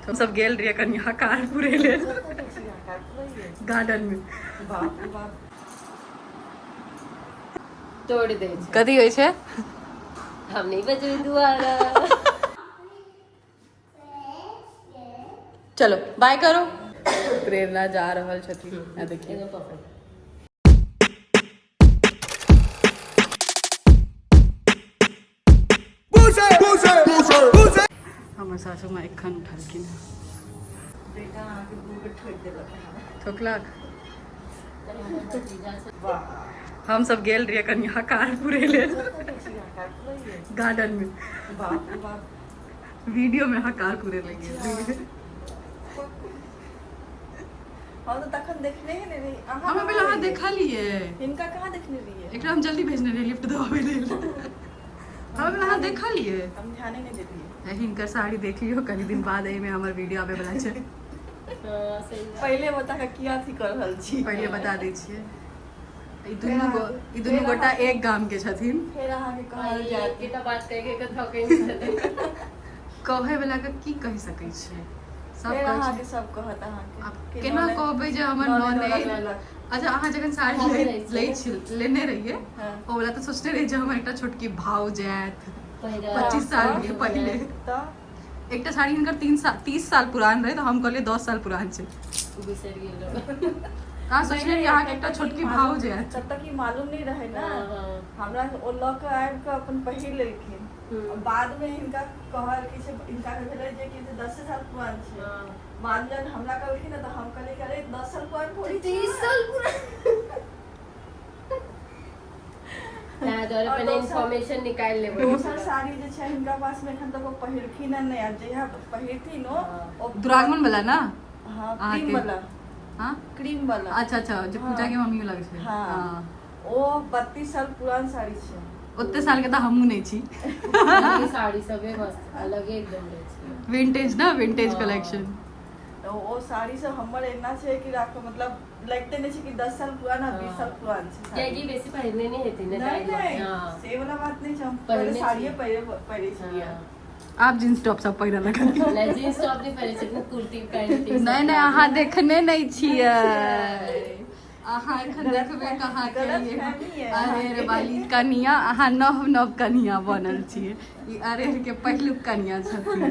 हम सब गेल रहिए कन्या कारपुरे ले गार्डन में तोड़ दे कथी होइ छै हम नहीं बजबै दुआरा चलो बाय करो प्रेरणा जा रहल छथिन आ देखिए हमर सासू माँ एखन उठलखिन ठोकलक हम सब गेल रहिए कन्या कारपुरे ले गार्डन में वीडियो में कारपुरे ले गेल हम तो तखन देखने ही नहीं हम पहले अहाँ देखलिए इनका कहाँ देखने रहिए एकरा हम जल्दी भेजने रहिए लिफ्ट दबावे लेल हम पहले अहाँ देखलिए हम ध्यान ही नहीं देलिए हिनकर साड़ी देख लियो कनी दिन बाद एमे हमर वीडियो आबे वाला छै पहले बता के किया थी कर रहल छी पहले बता दै छियै ई दुनू गोटा एक गाम के छथिन फिर अहाँ के कहल जात केटा बात कह के थके कहे वाला के की कहि सकै छै सब फिर कहै अहाँ छै के सब कहत अहाँ के आब केना कहबै जे हमर ननद अच्छा अहाँ जखन साड़ी लेने रहिए ओ वाला तो सोचने रही जे हमर एकटा छोटकी भाव जायत 25 साल के पहले तो एकटा साड़ी हिनकर 30 साल पुरान रहे तो हम कहलिए 10 साल पुरान छै बिसर गेल कहाँ सोचने रही अहाँ के एकटा छोटकी भाव जायत तब तक ही मालूम नहीं रहे ना हमरा ओ ल के आबि के अपन पहिर लेलखिन बाद में इनका कहल कि इनका भेलै जे कि 10 साल पुरान छै बाद जब हमरा कहलखिन ना तो हम कहले करे 10 साल पुरान थोड़ी 30 साल पुरान ना दौरे पे इंफॉर्मेशन निकाल ले दोसर साड़ी जे छै हिनका पास में एखन तक पहिरखिन नहीं अब जहिया पहिरथिन ओ दुरागमन वाला ना हां क्रीम वाला हां क्रीम वाला अच्छा अच्छा जो पूजा के मम्मी लगे छै हां ओ 32 साल पुरान साड़ी छै ओते साल के तो हमहू नहीं छी ये साड़ी सबे मस्त अलग एकदम छै विंटेज ना विंटेज कलेक्शन तो ओ साड़ी सब हमर एना छै कि राख मतलब लगते नहीं छै कि 10 साल पुराना 20 साल पुरान छै क्या कि बेसी पहिरने नहीं हेती ना नहीं हां से वाला बात नहीं छै हम पहले साड़िए पहिरे छियै आप जींस टॉप सब पहिरा लगन नहीं जींस टॉप नहीं पहिरे छै कुर्ती पैंट नहीं नहीं अहाँ देखने नहीं छियै अहाँ एखन देखबे कहाँ के लिए अरेर वाली कनिया अहाँ नव नव कनिया बनल छियै ई अरेर के पहिलुक कनिया छथिन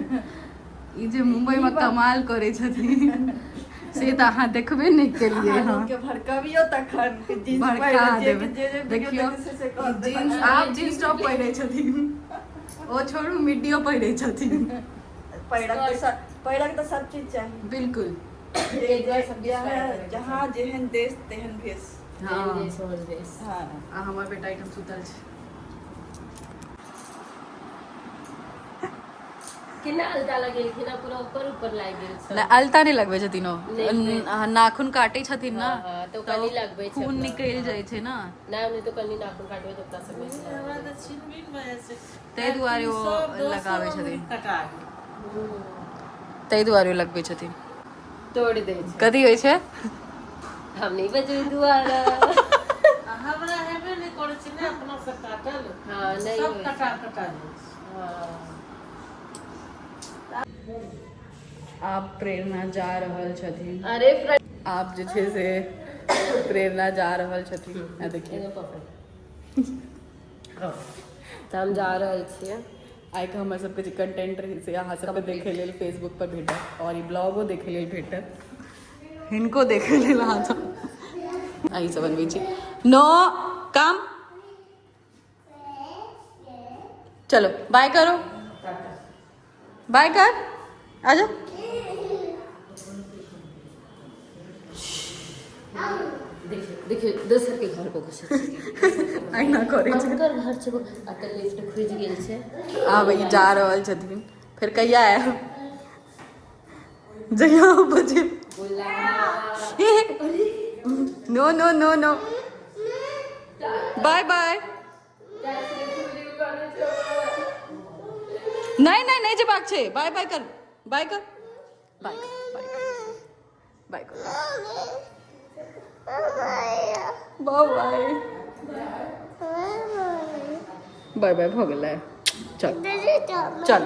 ई जे मुंबई में कमाल करे छथिन से तो अहाँ देखबे नहीं केलिए हां के भड़काबियो तखन जींस भड़का देबै जे देखियो जींस आप जींस टॉप पहिरे छथिन ओ छोड़ू मिडियो पहिरे छथिन पहिरक तो सब चीज चाहिए बिल्कुल जहाँ जेहन देश तेहन भेष हाँ हमर बेटा एकदम सुतल छै कितना अलता लगेल किना पूरा ऊपर लाग गेल छै ना अलता नहीं लगबे छथिन ओ नाखून काटे छथिन ना तो कनी लगबे छै खून निकल जाय छै ना ना हमने तो कनी नाखून काटबे तो अपना समय से हमरा तो छिनबिन वजह से तै दुआरे ओ लगावे छथिन तै दुआरे लगबे छथिन तोड़ दे कथी होइ छै हम नहीं बजबै दुआरा हमरा हेबे नहीं करे छै ने अपना से काटल हां नहीं सब कटा हां आप प्रेरणा जा रहल छथिन अरे आप जे छै से प्रेरणा जा रहल छथिन आ देखिए तो हम जा रहल छियै आइ के हमर सबके जे कंटेंट रही से अहाँ सबके देखे लेल फेसबुक पर भेटत और ई ब्लॉगो देखे लेल भेटत हिनको देखे लेल अहाँ सब अहीं सब बनबै छी नो काम चलो बाय करो बाय कर आजा देखिए दोसर के घर को घुसे अहिना करे छै हुनकर घर छै अतऽ लिफ्ट खुजि गेल छै आब ई जा रहल छथिन फिर कहिया आयब जहिया बजे नो नो नो नो बाय बाय नहीं नहीं नहीं जेबाक छै बाय बाय कर बाय कर बाय कर बाय कर बाय बाय बाय बाय भऽ गेलै चल चल